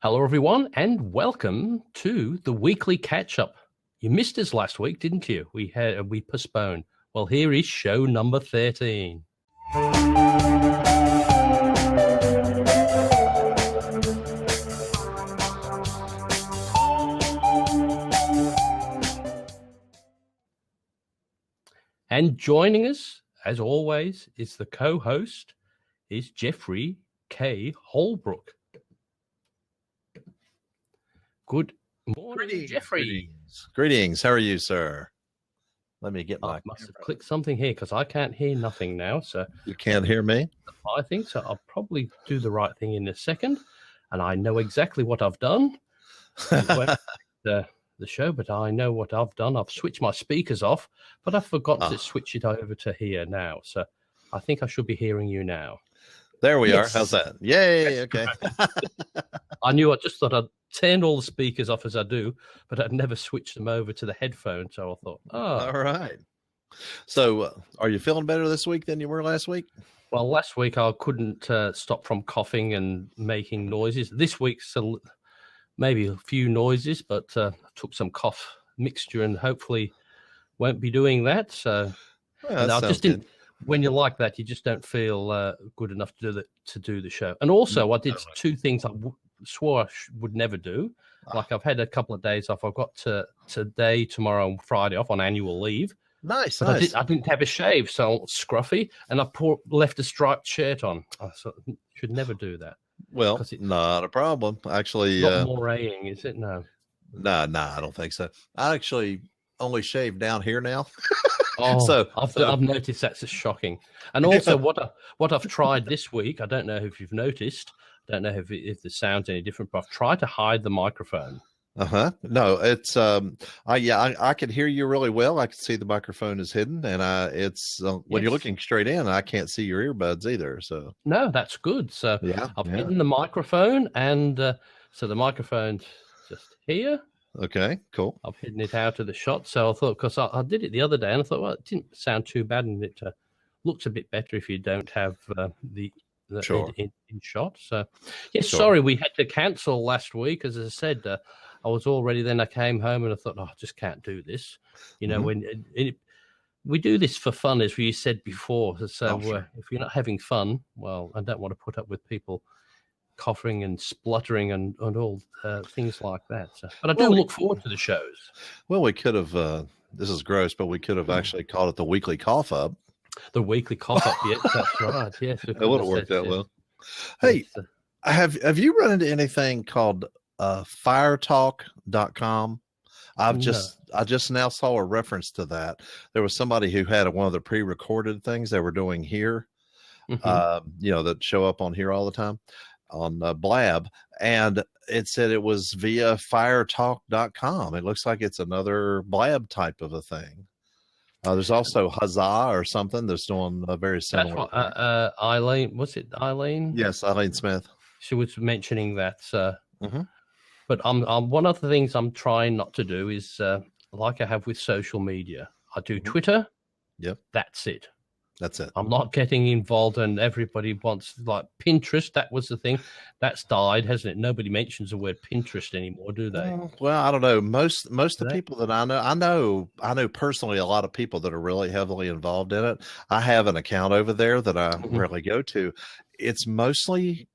Hello, everyone, and welcome to the weekly catch-up. You missed us last week, didn't you? We postponed. Well, here is show number 13. And joining us, as always, is the co-host, is Jeffrey K. Holbrook. Good morning, Jeffrey. Greetings. How are you, sir? Let me get my... I must have clicked something here because I can't hear nothing now. So You can't hear me? I think so. I'll probably do the right thing in a second. And I know exactly what I've done. the show, but I know what I've done. I've switched my speakers off, but I forgot to switch it over to here now. So I think I should be hearing you now. There we are. How's that? Yay. Okay. I just thought I'd turned all the speakers off as I do, but I'd never switched them over to the headphones. So I thought, all right. So are you feeling better this week than you were last week? Well, last week I couldn't stop from coughing and making noises. This week's maybe a few noises, but I took some cough mixture and hopefully won't be doing that. So I just didn't. When you're like that, you just don't feel good enough to do the show. And also, I did two things I swore I would never do. Like I've had a couple of days off. I've got today, tomorrow, and Friday off on annual leave. Nice. I didn't have a shave, so scruffy, and I left a striped shirt on. I should never do that. Well, not a problem. Actually, not moraying, is it? No. No, I don't think so. I actually only shave down here now. Oh, I've noticed that's shocking. And also, what I've tried this week, I don't know if you've noticed. I don't know if the sound's any different, but I've tried to hide the microphone. No, it's I can hear you really well. I can see the microphone is hidden, and it's when you're looking straight in, I can't see your earbuds either. So no, that's good. So I've hidden the microphone, and so the microphone's just here. Okay, cool. I've hidden it out of the shot. So I thought, because I did it the other day, and I thought, well, it didn't sound too bad, and it looks a bit better if you don't have the in shot. So sorry we had to cancel last week. As I said, I was all ready. Then I came home and I thought, I just can't do this. You know, when we do this for fun, as we said before. So if you're not having fun, well, I don't want to put up with people coughing and spluttering and all things like that. So, but I do look forward to the shows. Well, we could have, this is gross, but we could have actually called it the Weekly Cough Up. The Weekly Cough Up, yes, that's right. Yes, it would have worked out well. Hey, have you run into anything called firetalk.com? I just now saw a reference to that. There was somebody who had one of the pre-recorded things they were doing here, that show up on here all the time on Blab, and it said it was via firetalk.com. It looks like it's another Blab type of a thing. There's also Huzzah or something that's doing a very similar. That's what, Eileen, was it Eileen? Yes, Eileen Smith. She was mentioning that. But one of the things I'm trying not to do is like I have with social media. I do Twitter. Yep. That's it. That's it. I'm not getting involved, and everybody wants, like, Pinterest. That was the thing. That's died, hasn't it? Nobody mentions the word Pinterest anymore, do they? Well, I don't know. Most of the people that I know personally a lot of people that are really heavily involved in it. I have an account over there that I rarely go to. It's mostly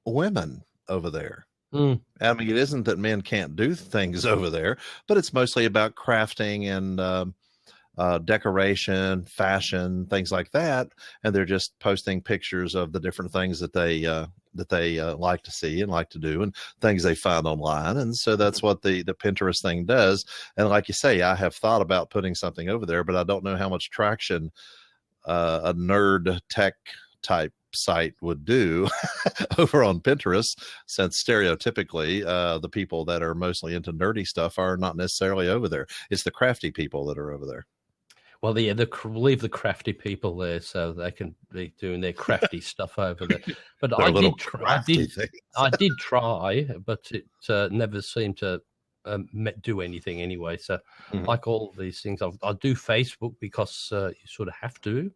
women over there. I mean, it isn't that men can't do things over there, but it's mostly about crafting and decoration, fashion, things like that, and they're just posting pictures of the different things that they like to see and like to do, and things they find online. And so that's what the Pinterest thing does. And like you say, I have thought about putting something over there, but I don't know how much traction a nerd tech type site would do over on Pinterest, since stereotypically the people that are mostly into nerdy stuff are not necessarily over there. It's the crafty people that are over there. Well, they leave the crafty people there so they can be doing their crafty stuff over there. But I did try, but it never seemed to do anything anyway. So like all these things, I do Facebook because you sort of have to,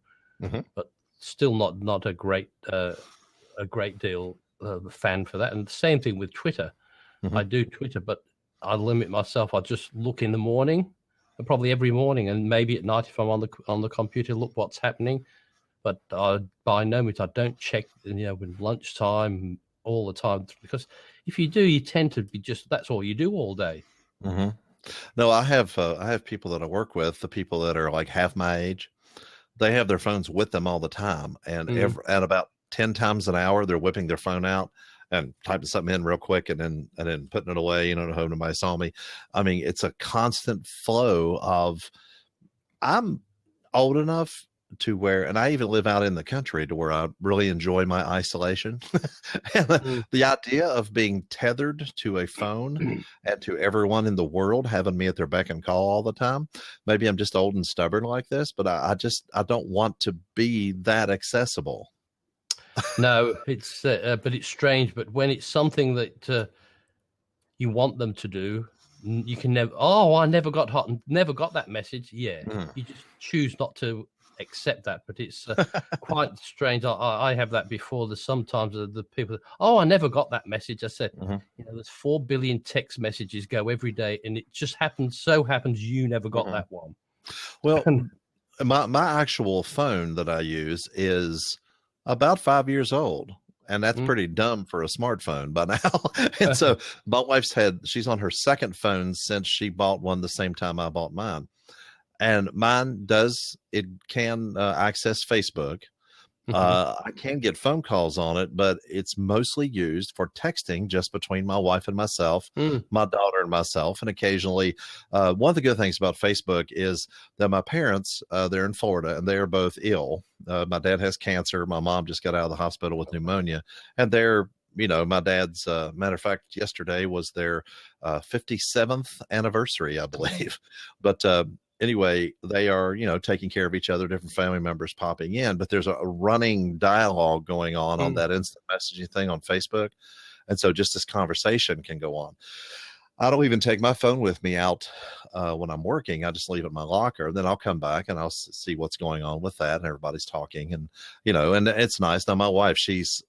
but still not a great deal fan for that. And the same thing with Twitter. I do Twitter, but I limit myself. I just look in the morning, probably every morning, and maybe at night if I'm on the computer, look what's happening. But by no means, I don't check, when lunchtime all the time, because if you do, you tend to be that's all you do all day. Mm-hmm. No, I have people that I work with, the people that are like half my age. They have their phones with them all the time, and at about 10 times an hour, they're whipping their phone out and typing something in real quick, and then putting it away. Hope nobody saw me. I mean, it's a constant flow of. I'm old enough to where, and I even live out in the country, to where I really enjoy my isolation. And the idea of being tethered to a phone and to everyone in the world having me at their beck and call all the time. Maybe I'm just old and stubborn like this, but I don't want to be that accessible. No, it's but it's strange. But when it's something that you want them to do, you can never. Oh, I never got that message. Yeah, you just choose not to accept that. But it's quite strange. I have that before. There's sometimes the people. Oh, I never got that message. I said, there's 4 billion text messages go every day, and it just happens you never got that one. Well, my actual phone that I use is about 5 years old, and that's pretty dumb for a smartphone by now. And so my wife's she's on her second phone since she bought one the same time I bought mine. And mine can access Facebook. I can get phone calls on it, but it's mostly used for texting just between my wife and myself, my daughter and myself. And occasionally, one of the good things about Facebook is that my parents, they're in Florida, and they are both ill. My dad has cancer. My mom just got out of the hospital with pneumonia, and they're, my dad's, matter of fact, yesterday was their 57th anniversary, I believe. But anyway, they are, taking care of each other, different family members popping in, but there's a running dialogue going on that instant messaging thing on Facebook. And so just this conversation can go on. I don't even take my phone with me out when I'm working. I just leave it in my locker. Then I'll come back and I'll see what's going on with that. And everybody's talking, and, and it's nice. Now, my wife, she's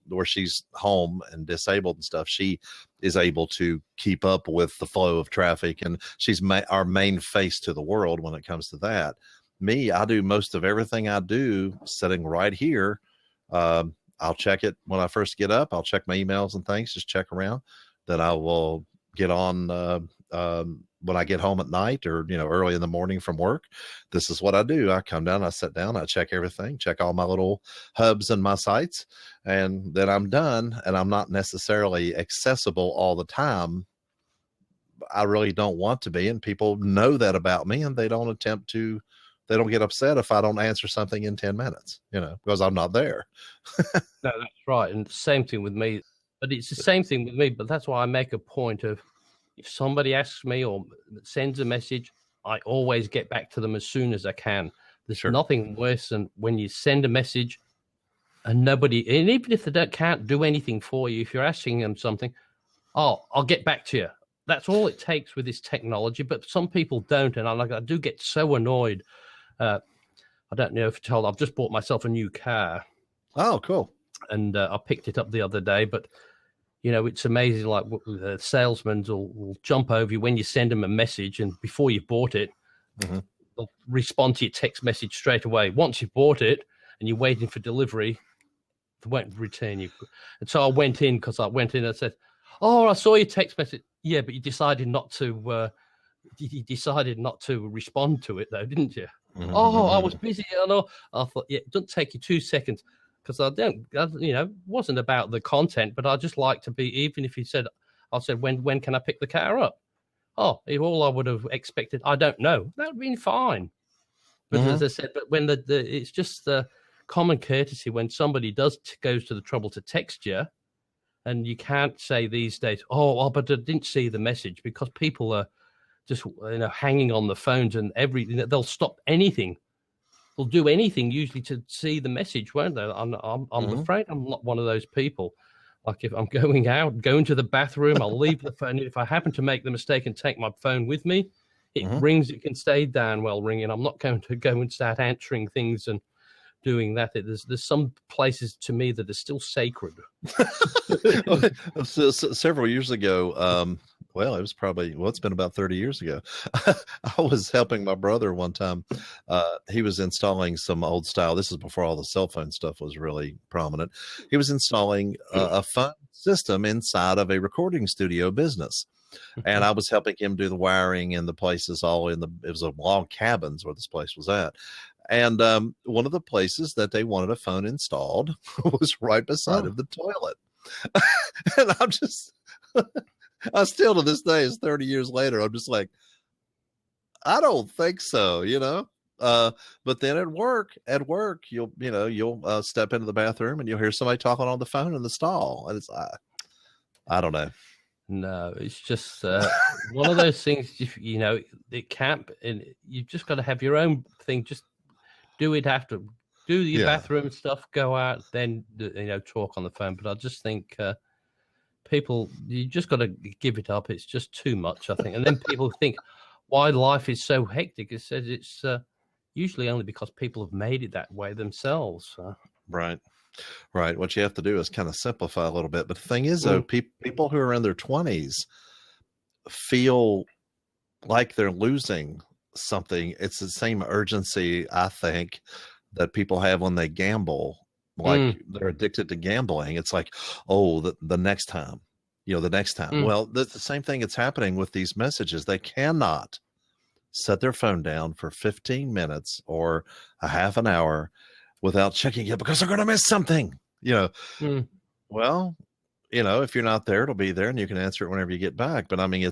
home and disabled and stuff. She is able to keep up with the flow of traffic, and she's our main face to the world when it comes to that. Me, I do most of everything I do sitting right here. I'll check it when I first get up. I'll check my emails and things, just check around. Then I will get on when I get home at night, or early in the morning from work. This is what I do. I come down, I sit down, I check everything, check all my little hubs and my sites, and then I'm done. And I'm not necessarily accessible all the time. I really don't want to be, and people know that about me, and they don't get upset if I don't answer something in 10 minutes, because I'm not there. No, that's right. And same thing with me. But it's the same thing with me. But that's why I make a point of, if somebody asks me or sends a message, I always get back to them as soon as I can. There's nothing worse than when you send a message and even if they can't do anything for you, if you're asking them something, I'll get back to you. That's all it takes with this technology. But some people don't. And I do get so annoyed. I don't know if I've just bought myself a new car. Oh, cool. And I picked it up the other day, but it's amazing. Like the salesmen will jump over you when you send them a message, and before you bought it, they'll respond to your text message straight away. Once you've bought it and you're waiting for delivery, they won't return you. And so I went in and said, "Oh, I saw your text message. Yeah, but you decided not to. You decided not to respond to it, though, didn't you?" Oh, I was busy. I know. I thought, it doesn't take you 2 seconds. Because wasn't about the content, but I just like to be, even if you said, I said, when can I pick the car up? Oh, all I would have expected, I don't know. That would have been fine. But as I said, but when it's just the common courtesy when somebody goes to the trouble to text you, and you can't say these days, but I didn't see the message, because people are just hanging on the phones, and they'll stop anything. Will do anything usually to see the message, won't they? I'm afraid I'm not one of those people. Like if I'm going to the bathroom, I'll leave the phone. If I happen to make the mistake and take my phone with me, it rings. It can stay down while ringing. I'm not going to go and start answering things and doing that. There's some places to me that are still sacred. Several years ago, well, it was probably, it's been about 30 years ago. I was helping my brother one time. He was installing some old style. This is before all the cell phone stuff was really prominent. He was installing a phone system inside of a recording studio business. And I was helping him do the wiring in the places it was a log cabins where this place was at. And one of the places that they wanted a phone installed was right beside of the toilet. And I'm just, I still to this day, it's 30 years later, I'm just like, I don't think so, but then at work, you'll step into the bathroom and you'll hear somebody talking on the phone in the stall. And it's, I don't know. No, it's just one of those things, it can't, and you've just got to have your own thing. Just do it after, do your bathroom stuff, go out, then, talk on the phone. But I just think people, you just got to give it up. It's just too much, I think. And then people think why life is so hectic. It says it's usually only because people have made it that way themselves. Right. Right. What you have to do is kind of simplify a little bit. But the thing is, though, people who are in their 20s feel like they're losing something. It's the same urgency, I think, that people have when they gamble. Like they're addicted to gambling. It's like, oh, the next time, the next time. Well, that's the same thing that's happening with these messages. They cannot set their phone down for 15 minutes or a half an hour without checking it because they're going to miss something, Well, if you're not there, it'll be there and you can answer it whenever you get back. But I mean,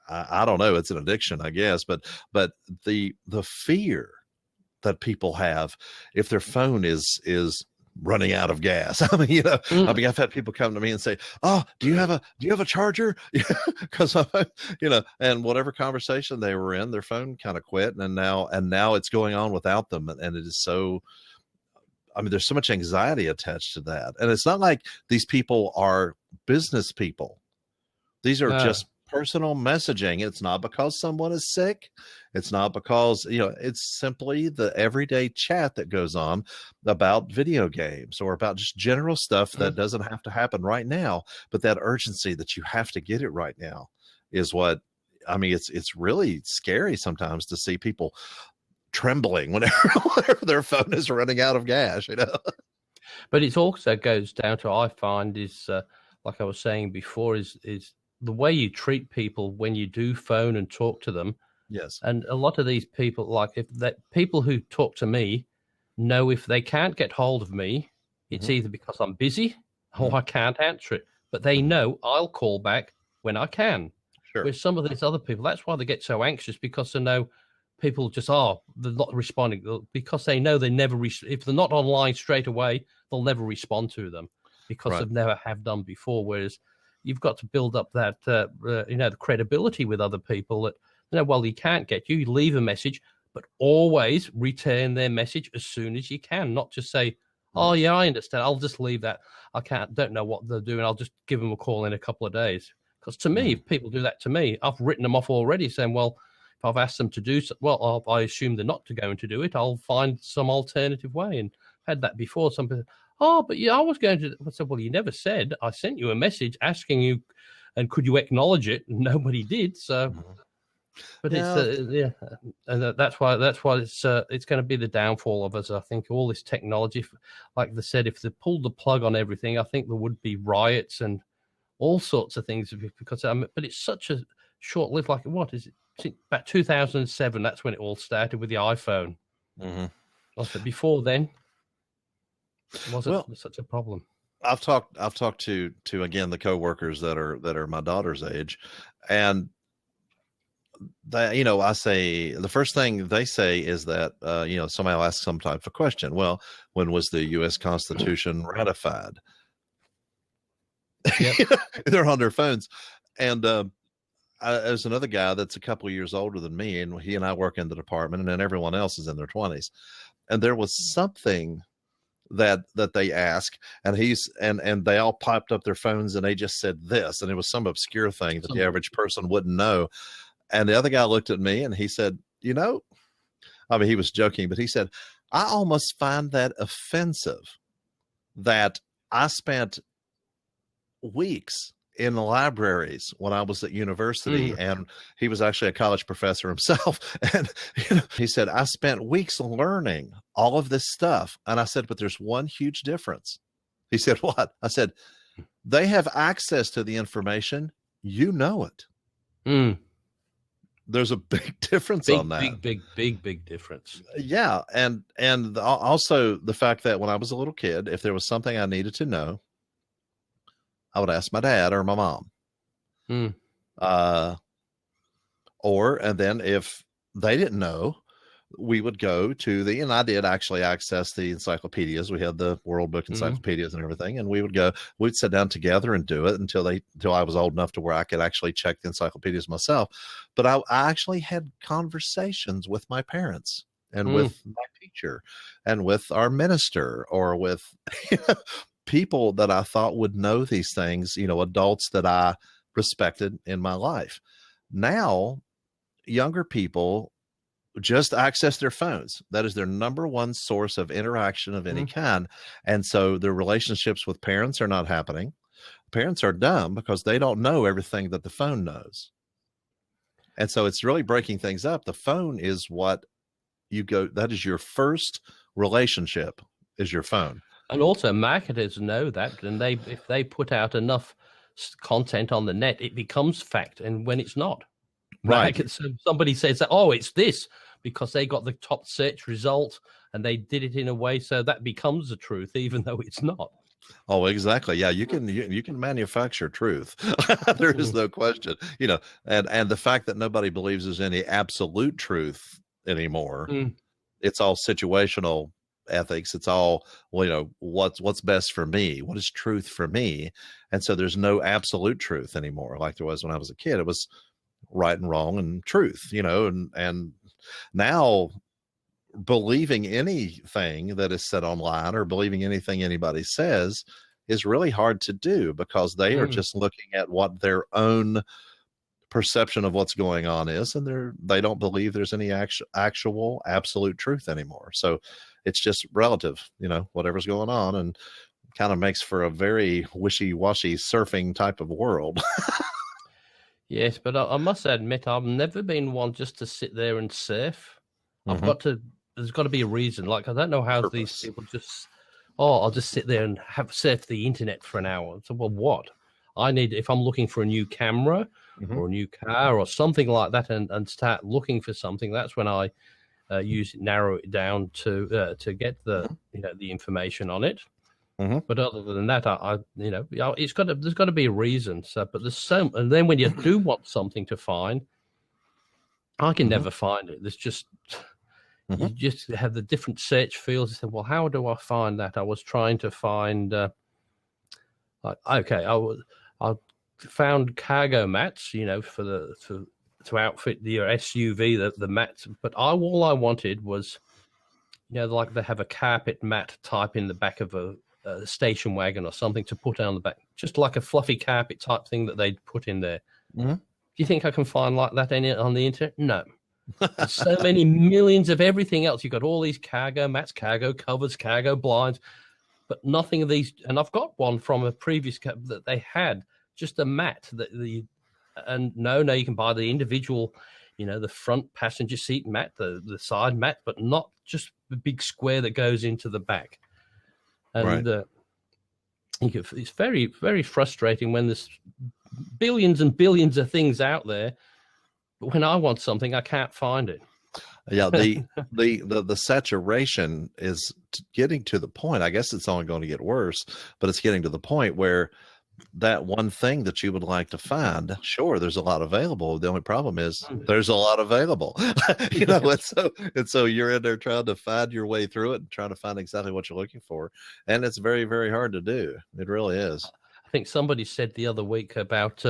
I don't know, it's an addiction, I guess, but the fear that people have if their phone is running out of gas. I mean, I've had people come to me and say, "Oh, do you have a charger?" Because and whatever conversation they were in, their phone kind of quit, and now it's going on without them, and it is so. I mean, there's so much anxiety attached to that, and it's not like these people are business people. These are just personal messaging. It's not because someone is sick. It's not because, it's simply the everyday chat that goes on about video games or about just general stuff that doesn't have to happen right now. But that urgency that you have to get it right now is what, I mean, it's really scary sometimes to see people trembling whenever their phone is running out of gas, But it also goes down to, I find, is like I was saying before, is the way you treat people when you do phone and talk to them. Yes. And a lot of these people, like people who talk to me know if they can't get hold of me, it's either because I'm busy or I can't answer it. But they know I'll call back when I can. Sure. With some of these other people, that's why they get so anxious, because they know people just they're not responding, because they know they never if they're not online straight away, they'll never respond to them because they never have done before. Whereas you've got to build up that the credibility with other people that well, he can't get you. You leave a message, but always return their message as soon as you can. Not just say, "Oh yeah, I understand. I'll just leave that. Don't know what they're doing. I'll just give them a call in a couple of days." Because to me, if people do that to me, I've written them off already, saying, "Well, if I've asked them to do so, well, I assume they're not going to do it. I'll find some alternative way." And I've had that before. Some people, "Oh, but yeah, I was going to." I said, "Well, you never said. I sent you a message asking you, and could you acknowledge it?" And nobody did. So, but it's and that's why it's going to be the downfall of us. I think all this technology, like they said, if they pulled the plug on everything, I think there would be riots and all sorts of things. Because but it's such a short-lived. Like, what is it? About 2007. That's when it all started with the iPhone. Before then, it wasn't such a problem. I've talked to again the coworkers that are my daughter's age, and that I say the first thing they say is that somebody will ask some type of question. Well, when was the U.S. Constitution ratified? Yep. They're on their phones, and there's another guy that's a couple of years older than me, and he and I work in the department, and then everyone else is in their 20s. And there was something that they asked, and and they all popped up their phones and they just said this, and it was some obscure thing that the average person wouldn't know. And the other guy looked at me and he said, I mean, he was joking, but he said, I almost find that offensive that I spent weeks in the libraries when I was at university, and he was actually a college professor himself. And he said, I spent weeks learning all of this stuff. And I said, but there's one huge difference. He said, what? I said, they have access to the information. You know it. There's a big difference on that. Big difference. Yeah. And also the fact that when I was a little kid, if there was something I needed to know, I would ask my dad or my mom. And then if they didn't know, we would go to and I did actually access the encyclopedias. We had the World Book encyclopedias and everything. And we'd sit down together and do it until I was old enough to where I could actually check the encyclopedias myself. But I actually had conversations with my parents and with my teacher and with our minister, or with people that I thought would know these things, adults that I respected in my life. Now, younger people just access their phones. That is their number one source of interaction of any kind. And so their relationships with parents are not happening. Parents are dumb because they don't know everything that the phone knows. And so it's really breaking things up. The phone is what that is your first relationship, is your phone. And also marketers know that, and if they put out enough content on the net, it becomes fact. And when it's not, right? So somebody says that, it's this, because they got the top search result and they did it in a way so that becomes the truth, even though it's not. Oh, exactly. Yeah, you can manufacture truth. There is no question. And the fact that nobody believes there's any absolute truth anymore. It's all situational ethics. It's all, what's best for me? What is truth for me? And so there's no absolute truth anymore, like there was when I was a kid. It was right and wrong and truth, and now believing anything that is said online or believing anything anybody says is really hard to do, because they are just looking at what their own perception of what's going on is, and they don't believe there's any actual absolute truth anymore. So it's just relative, whatever's going on, and kind of makes for a very wishy-washy surfing type of world. Yes, but I must admit, I've never been one just to sit there and surf. There's got to be a reason. Like, I don't know how these people just, I'll just sit there and surf the internet for an hour. So, well, what? If I'm looking for a new camera or a new car or something like that, and start looking for something, that's when I narrow it down to get the the information on it. But other than that, there's got to be a reason. So, but and then when you do want something to find, I can never find it. There's just you just have the different search fields. You say, well, how do I find that? I was trying to find. I found cargo mats, to outfit your SUV, the mats. But all I wanted was, like they have a carpet mat type in the back of a station wagon or something to put on the back, just like a fluffy carpet type thing that they'd put in there. Do you think I can find like that on the internet? No. There's so many millions of everything else. You've got all these cargo mats, cargo covers, cargo blinds, but nothing of these. And I've got one from a previous that they had, just a mat and no, you can buy the individual, the front passenger seat mat, the side mat, but not just the big square that goes into the back. And it's very, very frustrating when there's billions and billions of things out there, but when I want something, I can't find it. Yeah, the saturation is getting to the point. I guess it's only going to get worse, but it's getting to the point where that one thing that you would like to find, sure, there's a lot available. The only problem is there's a lot available, and so you're in there trying to find your way through it and trying to find exactly what you're looking for. And it's very, very hard to do. It really is. I think somebody said the other week about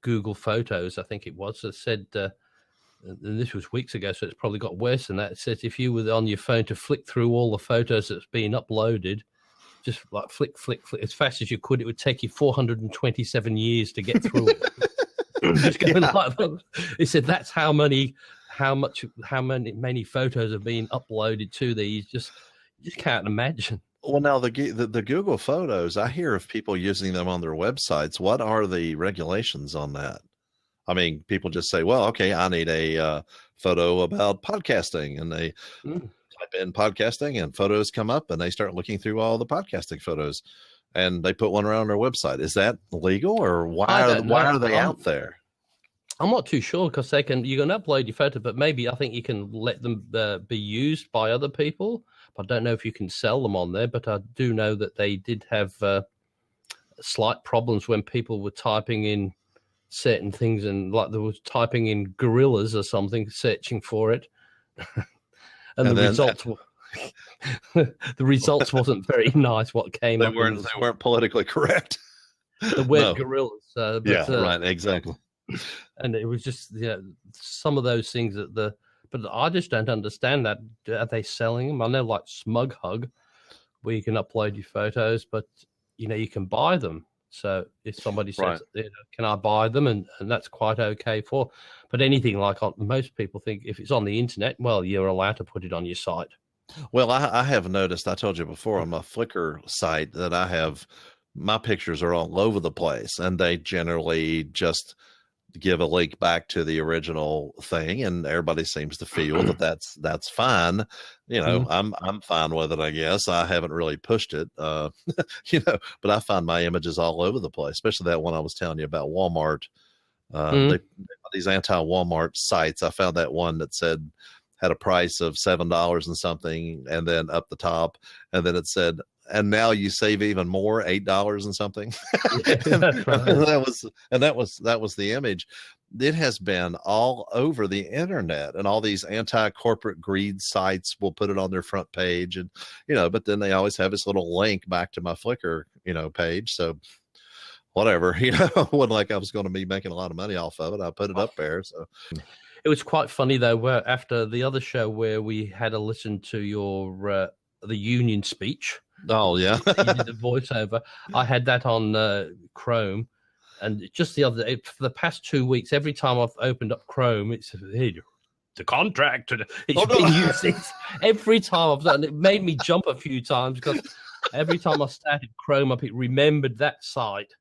Google Photos, I think it was, that said, and this was weeks ago, so it's probably got worse than that. It says if you were on your phone to flick through all the photos that's been uploaded, just like flick as fast as you could, it would take you 427 years to get through it. Just going like that. They said that's how how many photos have been uploaded to these. You just can't imagine. Well, now the Google Photos, I hear of people using them on their websites. What are the regulations on that? I mean, people just say, well, okay, I need a photo about podcasting, and they type in podcasting and photos come up, and they start looking through all the podcasting photos, and they put one around their website. Is that legal, or why are they out there? I'm not too sure, because you can upload your photo, but maybe I think you can let them be used by other people. I don't know if you can sell them on there, but I do know that they did have slight problems when people were typing in certain things, and like they was typing in gorillas or something, searching for it, and the results wasn't very nice. What came up, they weren't politically correct. The word gorillas. Right, exactly. And it was just some of those things but I just don't understand that. Are they selling them? I know, like SmugHug, where you can upload your photos, but you can buy them. So if somebody says, can I buy them? And that's quite okay for. But anything like most people think if it's on the internet, well, you're allowed to put it on your site. Well, I have noticed, I told you before, on my Flickr site that I have, my pictures are all over the place, and they generally just give a link back to the original thing, and everybody seems to feel that that's fine. I'm fine with it, I guess. I haven't really pushed it, but I find my images all over the place, especially that one I was telling you about, Walmart. They these anti-Walmart sites. I found that one that had a price of $7 and something, and then up the top, and then it said, and now you save even more, $8 and something. That's right. that was the image. It has been all over the internet, and all these anti-corporate greed sites will put it on their front page, and but then they always have this little link back to my Flickr page. So whatever, it wasn't like I was going to be making a lot of money off of it. I put it up there. So it was quite funny though, where after the other show where we had to listen to your the union speech. Oh yeah, you did the voiceover. I had that on Chrome, and just the other day, for the past 2 weeks, every time I've opened up Chrome, it's the contract. It's been used every time I've done. It made me jump a few times, because every time I started Chrome up, it remembered that site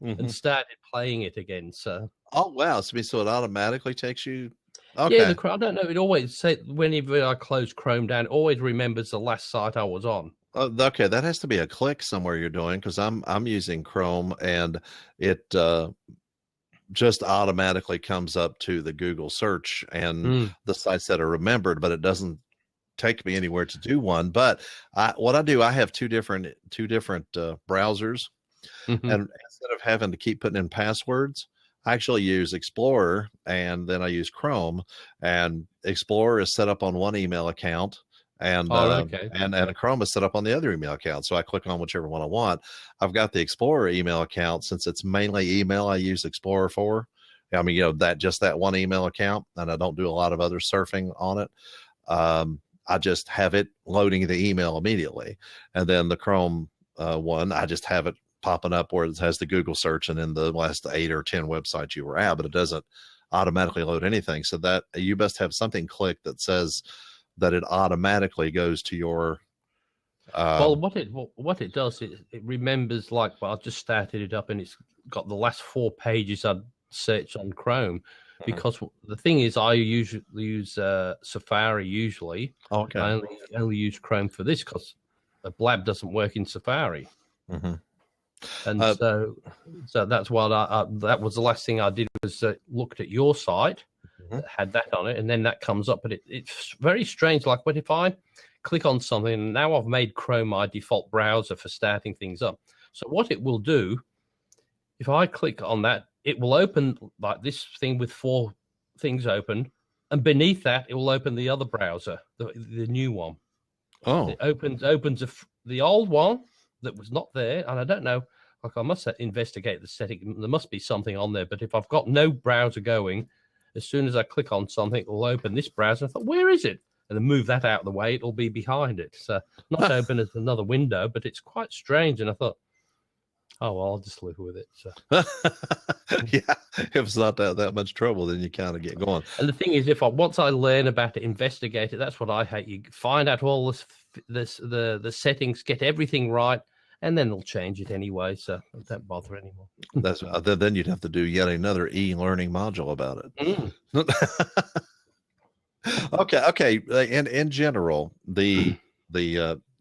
and started playing it again. So wow, so it automatically takes you. Okay. Yeah, I don't know. It always says whenever I close Chrome down, it always remembers the last site I was on. Okay, that has to be a click somewhere you're doing, because I'm using Chrome, and it just automatically comes up to the Google search and the sites that are remembered, but it doesn't take me anywhere to do one. But what I do, I have two different browsers, and instead of having to keep putting in passwords, I actually use Explorer, and then I use Chrome, and Explorer is set up on one email account, and and Chrome is set up on the other email account. So I click on whichever one I want. I've got the Explorer email account, since it's mainly email I use Explorer for. I mean, that one email account, and I don't do a lot of other surfing on it. I just have it loading the email immediately, and then the Chrome one, I just have it popping up where it has the Google search and then the last 8 or 10 websites you were at, but it doesn't automatically load anything. So that you must have something clicked that says that it automatically goes to your. Well, what it does, it remembers, like, I just started it up and it's got the last 4 pages I'd searched on Chrome, because the thing is, I usually use Safari usually. Okay. I only use Chrome for this, because Blab doesn't work in Safari. And so that's why that was the last thing I did, was looked at your site that had that on it, and then that comes up. But it's very strange. Like, but if I click on something, and now I've made Chrome my default browser for starting things up. So what it will do, if I click on that, it will open like this thing with 4 things open, and beneath that, it will open the other browser, the new one. Oh, it opens the old one that was not there, and I don't know. Like, I must investigate the setting. There must be something on there. But if I've got no browser going, as soon as I click on something, it will open this browser. I thought, where is it? And then move that out of the way. It'll be behind it. So not open as another window, but it's quite strange. And I thought, Oh, well, I'll just live with it. So. Yeah, if it's not that much trouble, then you kind of get going. And the thing is, once I learn about it, investigate it, that's what I hate. You find out all the settings, get everything right, and then they'll change it anyway. So don't bother anymore. That's then you'd have to do yet another e-learning module about it. Okay. In general, the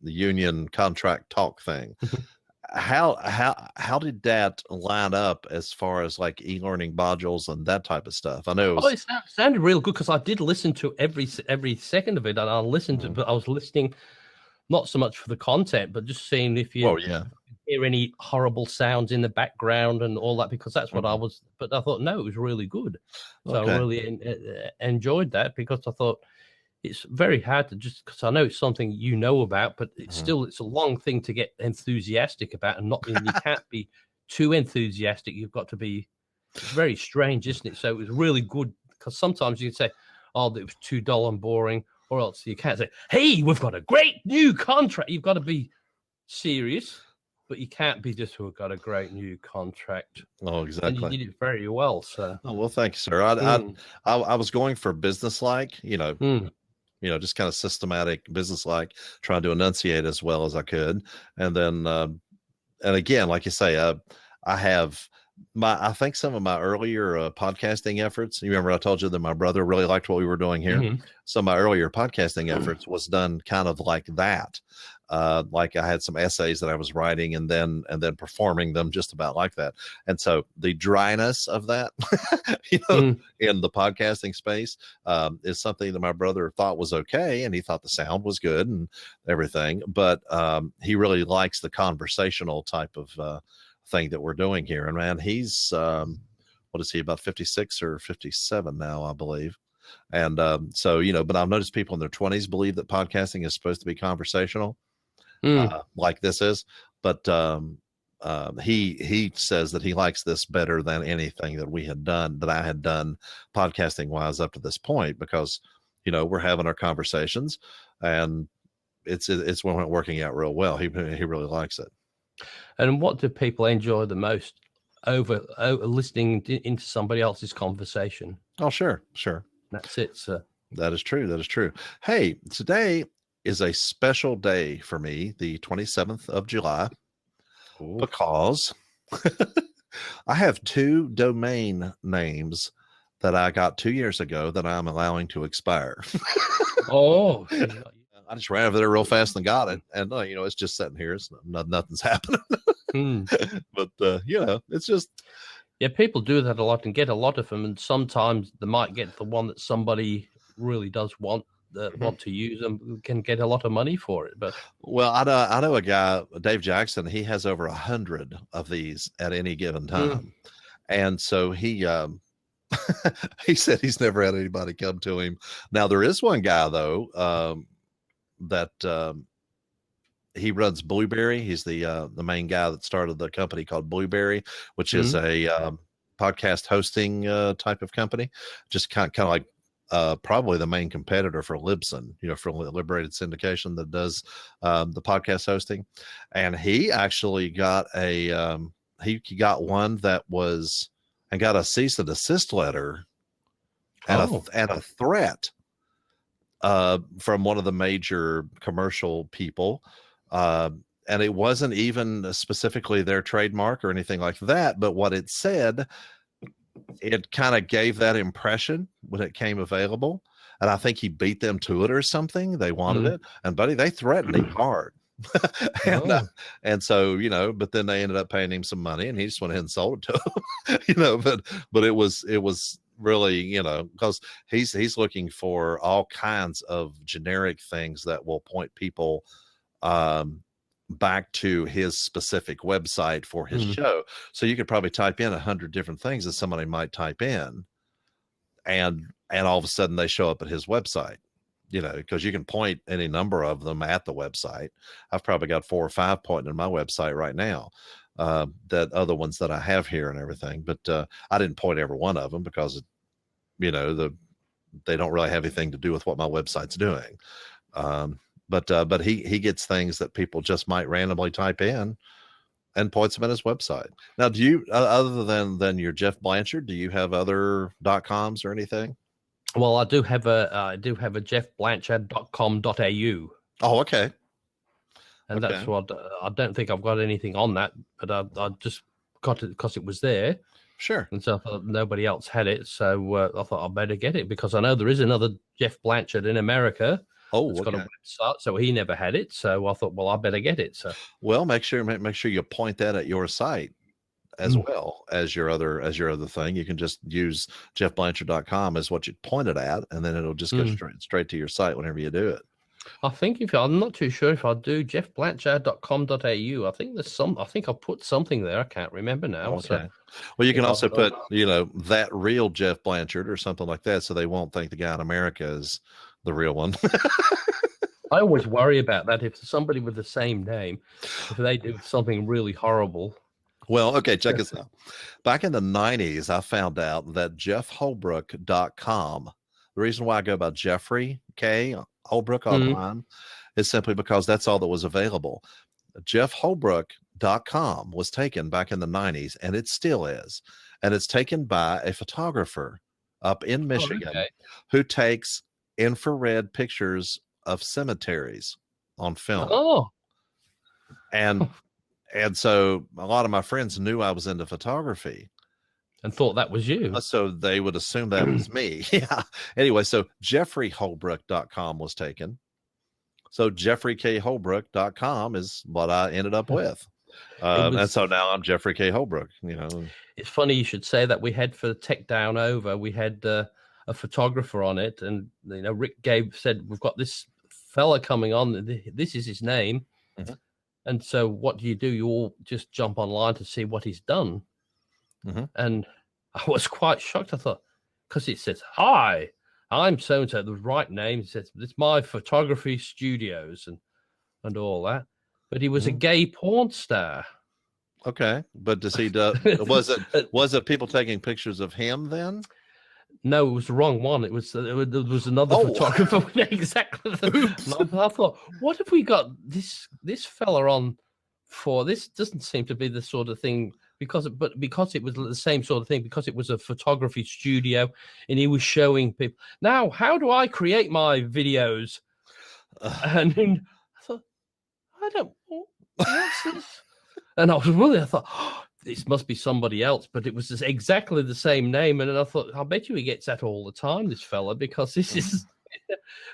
union contract talk thing. How did that line up as far as like e-learning modules and that type of stuff? I know it sounded real good because I did listen to every second of it, and I listened to, but I was listening not so much for the content, but just seeing if you hear any horrible sounds in the background and all that, because that's what I was. But I thought no, it was really good, so I really enjoyed that, because I thought it's very hard to, just because I know it's something you know about, but it's still, it's a long thing to get enthusiastic about, and you can't be too enthusiastic. You've got to be. It's very strange, isn't it? So it was really good, because sometimes you can say, "Oh, it was too dull and boring," or else you can't say, "Hey, we've got a great new contract." You've got to be serious, but you can't be just, "We've got a great new contract." Oh, exactly. And you did it very well. So, well, thank you, sir. I was going for business-like, just kind of systematic, business-like, trying to enunciate as well as I could. And then, and again, like you say, I have I think some of my earlier podcasting efforts, you remember I told you that my brother really liked what we were doing here. So my earlier podcasting efforts was done kind of like that. Like I had some essays that I was writing and then performing them just about like that. And so the dryness of that, in the podcasting space, is something that my brother thought was okay. And he thought the sound was good and everything, but he really likes the conversational type of thing that we're doing here. And man, he's what is he, about 56 or 57 now, I believe. And so but I've noticed people in their 20s believe that podcasting is supposed to be conversational, like this is, but he says that he likes this better than anything that I had done podcasting wise up to this point, because we're having our conversations and it's working out real well. He really likes it. And what do people enjoy the most over listening into somebody else's conversation? Oh, sure. That's it, sir. That is true. Hey, today is a special day for me, the 27th of July, because I have 2 domain names that I got 2 years ago that I'm allowing to expire. Oh, I just ran over there real fast and got it. And, it's just sitting here. It's nothing's happening. But, it's just. Yeah, people do that a lot and get a lot of them. And sometimes they might get the one that somebody really does want to use them, can get a lot of money for it. But well, I know a guy, Dave Jackson, he has over 100 of these at any given time. And so he said he's never had anybody come to him. Now there is one guy though, that he runs Blueberry. He's the main guy that started the company called Blueberry, which is a podcast hosting type of company, just kind of like probably the main competitor for Libsyn, for Liberated Syndication, that does the podcast hosting. And he actually got he got one that was, and got a cease and desist letter and a threat from one of the major commercial people. And it wasn't even specifically their trademark or anything like that, but what it said, it kind of gave that impression when it came available. And I think he beat them to it or something. They wanted it. And buddy, they threatened him hard. And so, but then they ended up paying him some money and he just went ahead and sold it to them, but it was really, because he's looking for all kinds of generic things that will point people back to his specific website for his show. So you could probably type in 100 different things that somebody might type in, and all of a sudden they show up at his website, because you can point any number of them at the website. I've probably got 4 or 5 pointing in my website right now, that other ones that I have here and everything. But I didn't point every one of them because, they don't really have anything to do with what my website's doing. But he gets things that people just might randomly type in, and points him at his website. Now, do you, other than your Jeff Blanchard, do you have other .coms or anything? Well, I do have a jeffblanchard.com.au. Oh, okay. And that's what I don't think I've got anything on that, but I just got it because it was there. Sure. And so I thought nobody else had it, so I thought I'd better get it because I know there is another Jeff Blanchard in America. Oh, got a website, so he never had it. So I thought, well, I better get it. So well, make sure you point that at your site as well as your other thing. You can just use jeffblanchard.com as what you point it at, and then it'll just go straight to your site whenever you do it. I think I'm not too sure if I do jeffblanchard.com.au. I think I put something there. I can't remember now. Okay. So, well, you can also put, that real Jeff Blanchard or something like that, so they won't think the guy in America is the real one. I always worry about that. If somebody with the same name, if they do something really horrible. Well, okay, check this out. Back in the 90s, I found out that jeffholbrook.com, the reason why I go by Jeffrey K. Holbrook online is simply because that's all that was available. jeffholbrook.com was taken back in the 90s, and it still is. And it's taken by a photographer up in Michigan who takes infrared pictures of cemeteries on film. Oh. And so a lot of my friends knew I was into photography. And thought that was you. So they would assume that was me. Yeah. Anyway, so jeffreyholbrook.com was taken. So jeffreykholbrook.com is what I ended up with. And so now I'm Jeffrey K. Holbrook, It's funny you should say that. We had for Tech Down Over, we had a photographer on it. And, Rick said, we've got this fella coming on. This is his name. Mm-hmm. And so what do? You all just jump online to see what he's done. Mm-hmm. And I was quite shocked. I thought, because it says, "Hi, I'm so-and-so," the right name. It says, "It's my photography studios," and all that. But he was a gay porn star. Okay. But was it people taking pictures of him then? No, it was the wrong one. There was another photographer. Exactly. I thought, what have we got this fella on for? This doesn't seem to be the sort of thing because it was the same sort of thing, because it was a photography studio and he was showing people. Now, how do I create my videos? And then I thought, what's this? And I thought, this must be somebody else, but it was exactly the same name. And then I thought, I bet you he gets that all the time, this fella, because this is,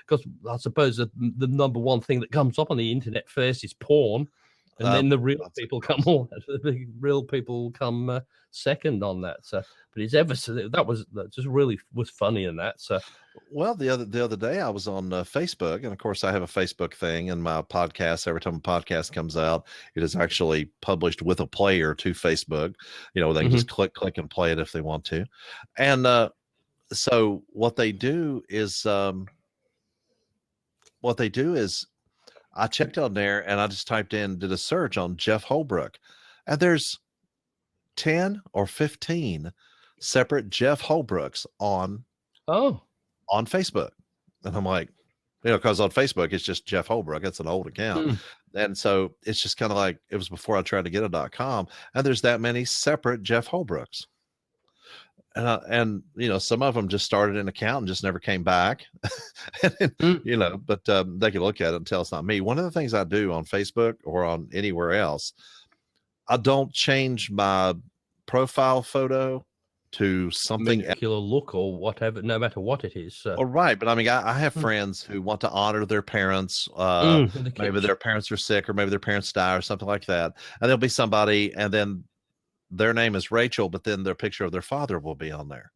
because I suppose the number one thing that comes up on the internet first is porn. And then the real people come on. The real people come second on that. So, but it's that just really was funny in that. So, well, the other day I was on Facebook, and of course I have a Facebook thing in my podcast. Every time a podcast comes out, it is actually published with a player to Facebook. They can just click and play it if they want to. And so what they do is I checked on there and I just did a search on Jeff Holbrook, and there's 10 or 15 separate Jeff Holbrooks on Facebook. And I'm like, because on Facebook, it's just Jeff Holbrook. That's an old account. And so it's just kind of like, it was before I tried to get a .com, and there's that many separate Jeff Holbrooks. And some of them just started an account and just never came back. But they can look at it and tell it's not me. One of the things I do on Facebook or on anywhere else, I don't change my profile photo to something particular look or whatever, no matter what it is. All right, but I mean, I have friends who want to honor their parents. Maybe their parents are sick, or maybe their parents die, or something like that. And there'll be somebody, and then their name is Rachel, but then their picture of their father will be on there.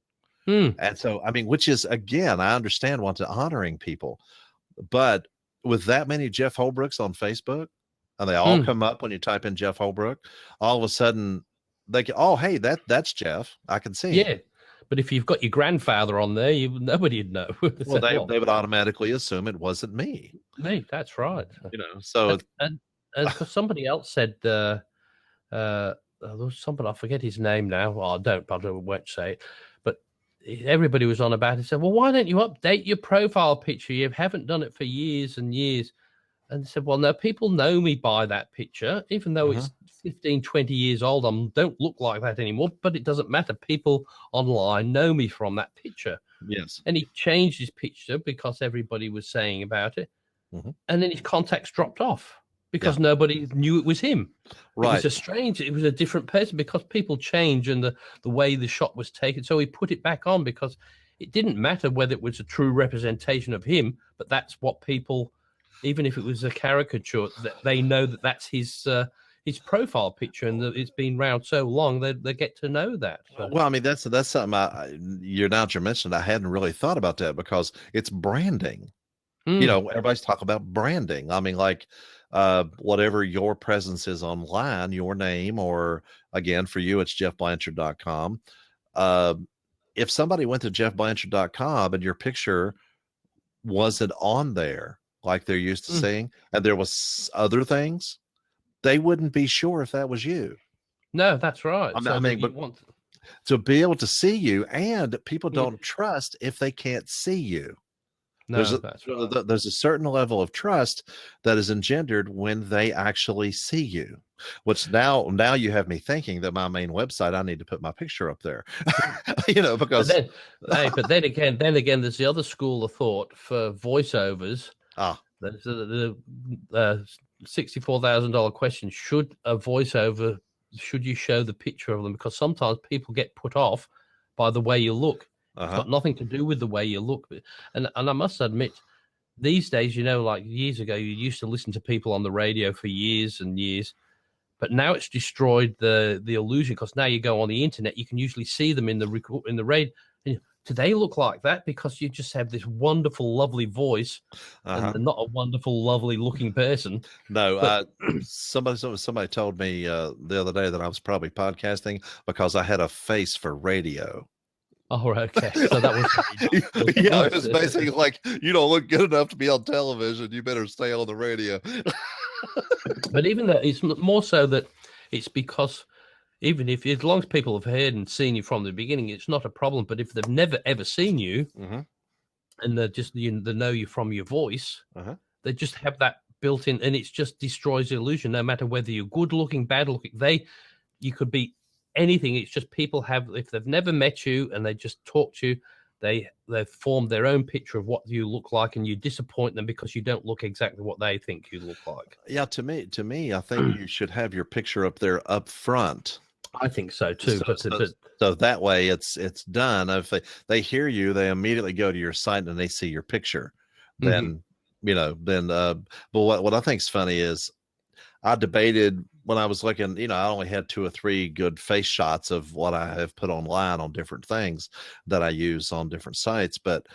And so, I mean, which is, again, I understand honoring people, but with that many Jeff Holbrooks on Facebook, and they all come up when you type in Jeff Holbrook, all of a sudden they can, hey, that's Jeff. I can see him. Yeah. But if you've got your grandfather on there, nobody'd know. Well, they would automatically assume it wasn't me. Me, that's right. So and somebody else said, there was somebody, I forget his name now. Well, I won't say it. But everybody was on about it. Said, well, why don't you update your profile picture? You haven't done it for years and years. And they said, well, no, people know me by that picture, even though it's 15, 20 years old. I don't look like that anymore, but it doesn't matter. People online know me from that picture. Yes. And he changed his picture because everybody was saying about it. And then his contacts dropped off because nobody knew it was him. Right. It was a different person because people change and the way the shot was taken. So he put it back on because it didn't matter whether it was a true representation of him, but that's what people, even if it was a caricature, that they know that that's his profile picture, and it's been around so long they get to know that. So. Well, I mean, that's something you're mentioning. I hadn't really thought about that because it's branding. You know, everybody's talking about branding. I mean, like whatever your presence is online, your name, or again, for you, it's jeffblanchard.com. If somebody went to jeffblanchard.com and your picture wasn't on there like they're used to seeing, and there was other things, they wouldn't be sure if that was you. No, that's right. I mean, but to be able to see you, and people don't trust if they can't see you. No, that's right. There's a certain level of trust that is engendered when they actually see you. Which now you have me thinking that my main website, I need to put my picture up there. You know, because but then again, there's the other school of thought for voiceovers. There's the $64,000 question: should you show the picture of them? Because sometimes people get put off by the way you look. It's got nothing to do with the way you look. And I must admit, these days, you know, like years ago, you used to listen to people on the radio for years and years, but now it's destroyed the illusion, because now you go on the internet, you can usually see them in the radio. Do they look like that? Because you just have this wonderful, lovely voice, and they're not a wonderful, lovely looking person. No, somebody told me the other day that I was probably podcasting because I had a face for radio. Oh, okay. So that was yeah, it was basically like, you don't look good enough to be on television. You better stay on the radio. But even that, it's more so that it's because even if, as long as people have heard and seen you from the beginning, it's not a problem. But if they've never ever seen you, and they just they know you from your voice, they just have that built in, and it just destroys the illusion. No matter whether you're good looking, bad looking, you could be anything. It's just people have, if they've never met you and they just talk to you, they've formed their own picture of what you look like, and you disappoint them because you don't look exactly what they think you look like. Yeah, to me, I think you should have your picture up there up front. I think so too. So that way it's done. If they hear you, they immediately go to your site and they see your picture. Then but what I think is funny is I debated when I was looking, I only had 2 or 3 good face shots of what I have put online on different things that I use on different sites. But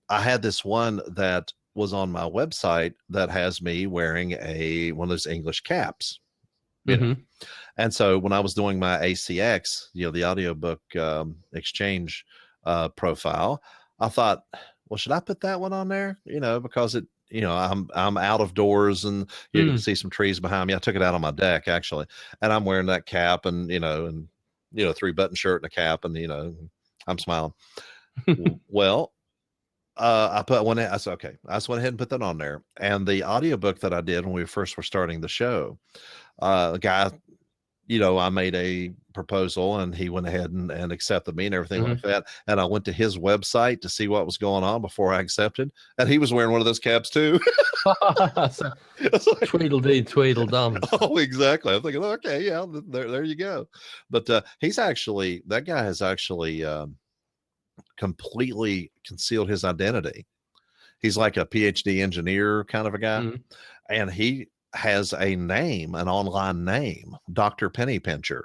I had this one that was on my website that has me wearing one of those English caps. You know? And so when I was doing my ACX, the audiobook exchange profile, I thought, well, should I put that one on there? Because it, I'm out of doors and you can see some trees behind me. I took it out on my deck actually, and I'm wearing that cap and 3-button shirt and a cap, and I'm smiling. Well, I put one. I said, okay, I just went ahead and put that on there. And the audiobook that I did when we first were starting the show, the guy, I made a proposal and he went ahead and accepted me and everything like that. And I went to his website to see what was going on before I accepted. And he was wearing one of those caps too. So, Tweedledee, Tweedledum. Oh, exactly. I'm thinking, okay, yeah, there you go. But that guy has actually completely concealed his identity. He's like a PhD engineer kind of a guy. And he has a name, an online name, Dr. Pennypincher.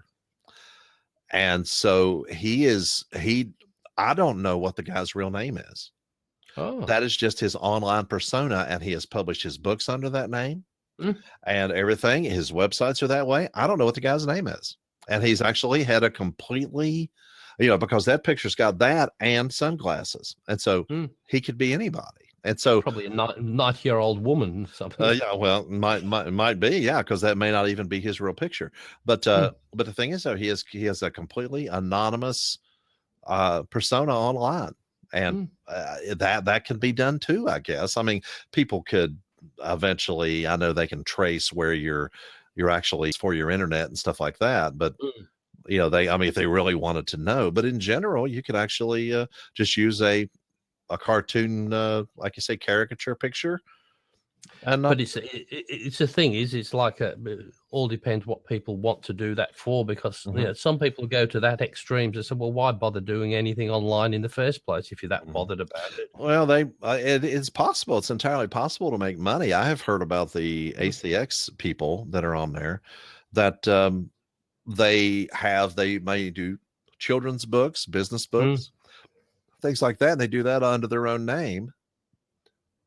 And so I don't know what the guy's real name is. Oh. That is just his online persona, and he has published his books under that name and everything. His websites are that way. I don't know what the guy's name is. And he's actually had a completely, because that picture's got that and sunglasses. And so he could be anybody. And so probably a 90-year-old woman. Something. Yeah, well, might be, yeah, because that may not even be his real picture. But the thing is, though, he has a completely anonymous persona online, and that can be done too, I guess. I mean, people could eventually, I know they can trace where your you're actually for your internet and stuff like that. But if they really wanted to know, but in general, you could actually just use a cartoon, like you say, caricature picture. But it's the thing is, it's like it all depends what people want to do that for, because some people go to that extreme to say, well, why bother doing anything online in the first place if you're that bothered about it? Well, it's possible. It's entirely possible to make money. I have heard about the ACX people that are on there that they may do children's books, business books, things like that. And they do that under their own name.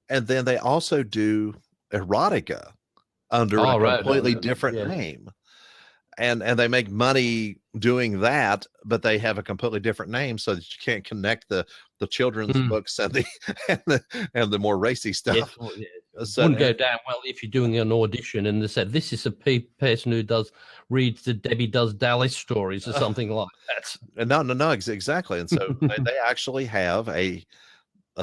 And then they also do erotica under a completely different name. And they make money doing that, but they have a completely different name so that you can't connect the children's books and the more racy stuff. So, wouldn't go down well if you're doing an audition and they said, this is a person who reads the Debbie Does Dallas stories or something like that. No, exactly. And so they actually have a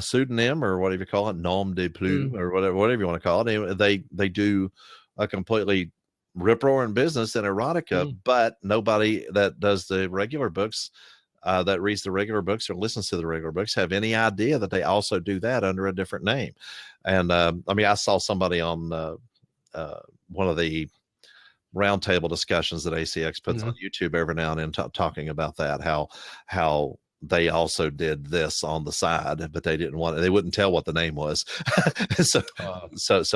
pseudonym, or whatever you call it, nom de plume, or whatever you want to call it. They do a completely rip-roaring business in erotica, but nobody that does the regular books, that reads the regular books or listens to the regular books, have any idea that they also do that under a different name. And I saw somebody on one of the roundtable discussions that ACX puts on YouTube every now and then talking about that, how they also did this on the side, but they wouldn't tell what the name was. so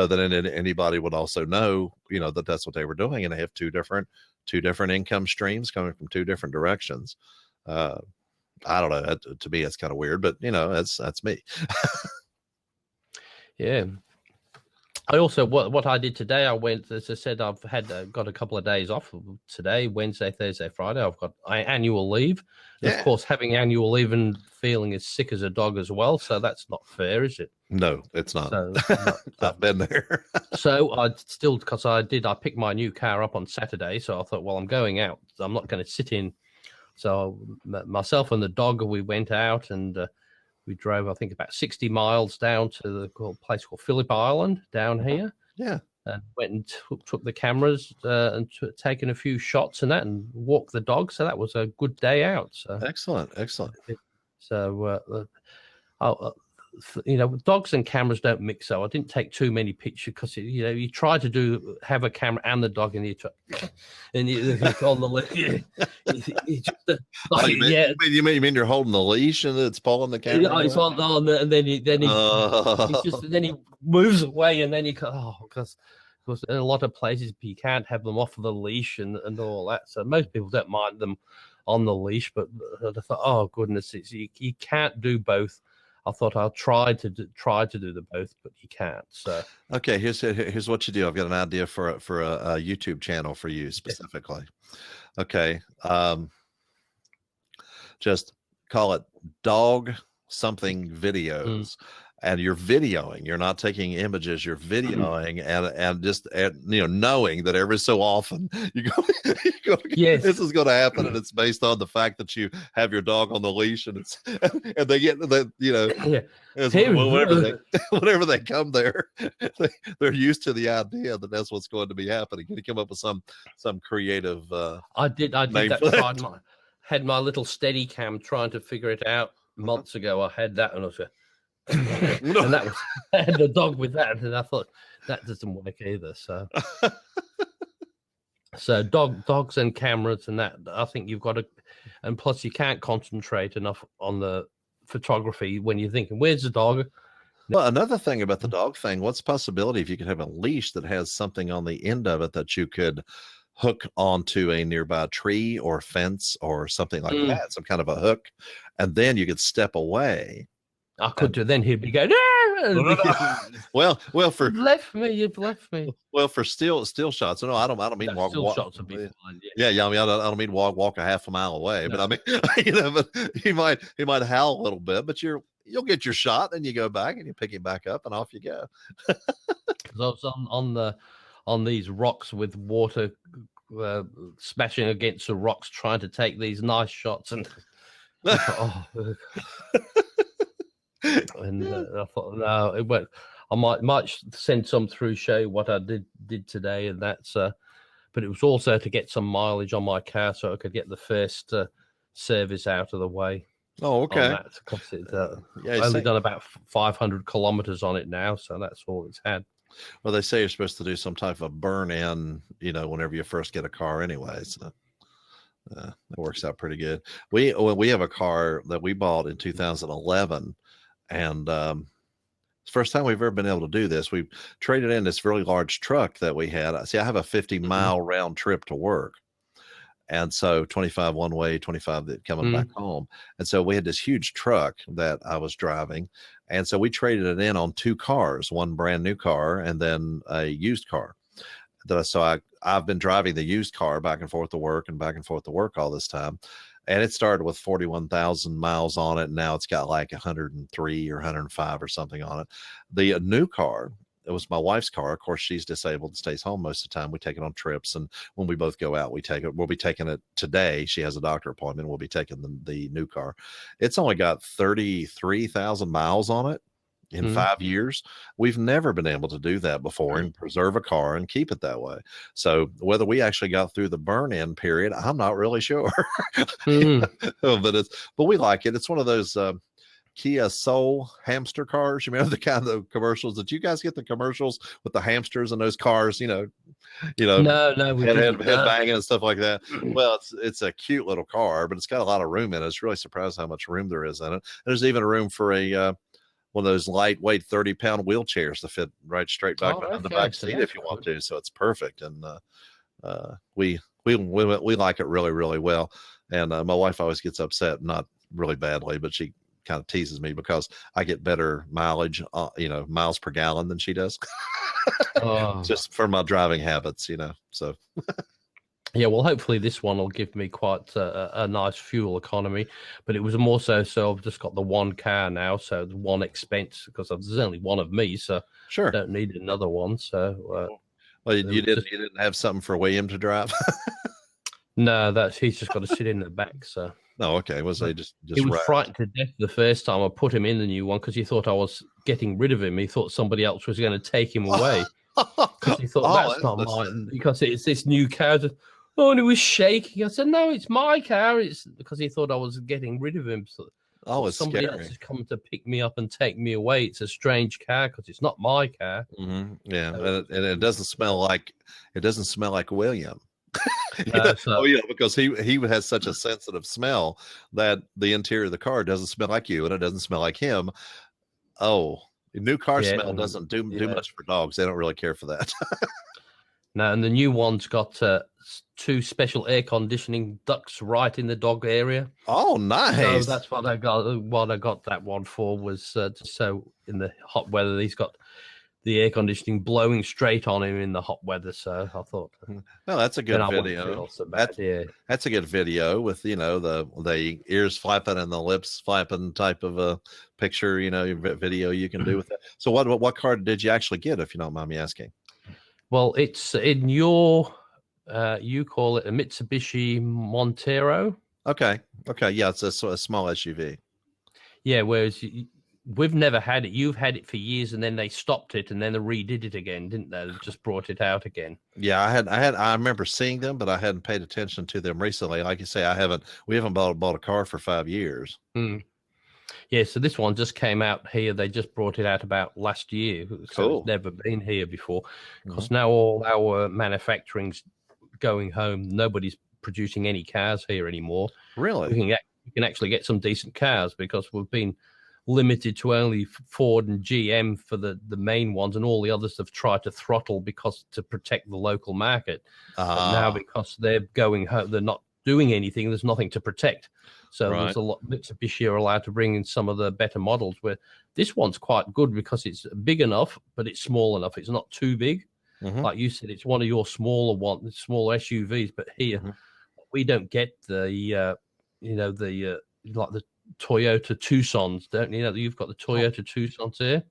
that anybody would also know, that that's what they were doing. And they have two different income streams coming from two different directions. I don't know. To me, it's kind of weird, but that's me. Yeah. I also, what I did today, I went, as I said, I've got a couple of days off today, Wednesday, Thursday, Friday. I've got annual leave. Yeah. Of course, having annual leave and feeling as sick as a dog as well. So that's not fair, is it? No, it's not. So, I've been there. So I picked my new car up on Saturday. So I thought, well, I'm going out. So I'm not going to sit in. So myself and the dog, we went out and we drove, I think, about 60 miles down to the place called Phillip Island down here. Yeah. And went and took the cameras and taken a few shots and that, and walked the dog. So that was a good day out. So excellent. So, dogs and cameras don't mix. So I didn't take too many pictures because you try to have a camera and the dog, and you on the left. You mean you're holding the leash and it's pulling the camera? Yeah, it's on, and then he moves away, and then because in a lot of places you can't have them off of the leash and all that. So most people don't mind them on the leash, but I thought, oh goodness, you can't do both. I thought I'll try to do the both, but you can't. So okay, here's what you do. I've got an idea for a YouTube channel for you specifically. Okay, just call it Dog Something Videos. And you're videoing, you're not taking images, you're videoing and just knowing that every so often yes, this is going to happen, and it's based on the fact that you have your dog on the leash, and they get whenever they come there, they're used to the idea that that's what's going to be happening. Can you come up with some creative? I did that. Had my little Steadicam trying to figure it out months ago. I had that, and I was and that was and the dog with that, and I thought that doesn't work either. So dogs and cameras and that, I think you've got to, and plus you can't concentrate enough on the photography when you're thinking, where's the dog? Well, another thing about the dog thing, what's the possibility if you could have a leash that has something on the end of it that you could hook onto a nearby tree or fence or something like that, some kind of a hook, and then you could step away. I could do. Then he'd be going, well, for you've left me. Well, for still shots. No, I don't mean walk. Shots would be fine. Yeah. I mean, I don't mean walk a half a mile away, no. But I mean, but he might howl a little bit, but you'll get your shot, and you go back and you pick him back up, and off you go. Because I was on these rocks with water smashing against the rocks, trying to take these nice shots, and and I thought, no, it went. I might send some through, show you what I did today, and that's. but it was also to get some mileage on my car so I could get the first service out of the way. Oh, okay. Because I've only done about 500 kilometers on it now, so that's all it's had. Well, they say you're supposed to do some type of burn-in, whenever you first get a car anyway. So that works out pretty good. We have a car that we bought in 2011, and it's the first time we've ever been able to do this. We traded in this really large truck that we had. See, I have a 50-mile round trip to work. And so 25 one way, 25 coming back home. And so we had this huge truck that I was driving. And so we traded it in on 2 cars, one brand new car and then a used car. So I've been driving the used car back and forth to work and back and forth to work all this time. And it started with 41,000 miles on it. And now it's got like 103 or 105 or something on it. The new car, it was my wife's car. Of course, she's disabled and stays home most of the time. We take it on trips. And when we both go out, we take it. We'll be taking it today. She has a doctor appointment. We'll be taking the new car. It's only got 33,000 miles on it in 5 years. We've never been able to do that before and preserve a car and keep it that way. So whether we actually got through the burn-in period, I'm not really sure. But we like it. It's one of those Kia Soul hamster cars. You remember the kind of commercials? Did you guys get the commercials with the hamsters and those cars? No, we head banging and stuff like that. Well, it's a cute little car, but it's got a lot of room in it. It's really surprised how much room there is in it. There's even a room for a one of those lightweight 30-pound wheelchairs to fit right straight back behind the back seat if you want to. So it's perfect, and we like it really, really well. And my wife always gets upset, not really badly, but she kind of teases me because I get better mileage, miles per gallon than she does. Just for my driving habits, so. Yeah, well, hopefully this one will give me quite a nice fuel economy, but it was more so I've just got the one car now, so the one expense, because there's only one of me, so sure, I don't need another one. So, well, you didn't have something for William to drive? No, he's just got to sit in the back. So. Oh, okay. Was they just? He was frightened to death the first time I put him in the new one because he thought I was getting rid of him. He thought somebody else was going to take him away because he thought that's not mine, because it's this new car. Oh, and it was shaking. I said, no, it's my car. It's because he thought I was getting rid of him. So, it's somebody scary. else is coming to pick me up and take me away. It's a strange car because it's not my car. Yeah, and it doesn't smell like William. Because he has such a sensitive smell that the interior of the car doesn't smell like you, and it doesn't smell like him. Oh, new car smell doesn't do much for dogs. They don't really care for that. No, and the new one's got 2 special air conditioning ducts right in the dog area. Oh, nice! So that's what I got. What I got that one for was so in the hot weather, he's got the air conditioning blowing straight on him in the hot weather. So I thought, no, that's a good video. That's a good video with the ears flapping and the lips flapping type of a picture. Video you can do with that. So what car did you actually get, if you don't mind me asking? Well, it's in your, you call it a Mitsubishi Montero. Okay. Yeah, it's a small SUV. Yeah, whereas we've never had it. You've had it for years, and then they stopped it, and then they redid it again, didn't they? They just brought it out again. Yeah, I remember seeing them, but I hadn't paid attention to them recently. Like you say, we haven't bought a car for 5 years. Yeah, so this one just came out here. They just brought it out about last year. So cool. It's never been here before. Because now all our manufacturing's going home. Nobody's producing any cars here anymore. Really? You can actually get some decent cars because we've been limited to only Ford and GM for the main ones, and all the others have tried to throttle to protect the local market. But now because they're going home, they're not doing anything. There's nothing to protect. So there's a lot. Mitsubishi are allowed to bring in some of the better models. Where this one's quite good because it's big enough, but it's small enough. It's not too big. Like you said, it's one of your smaller SUVs. But here we don't get the like the Toyota Tucson's, don't you? You've got the Toyota Tucson's here.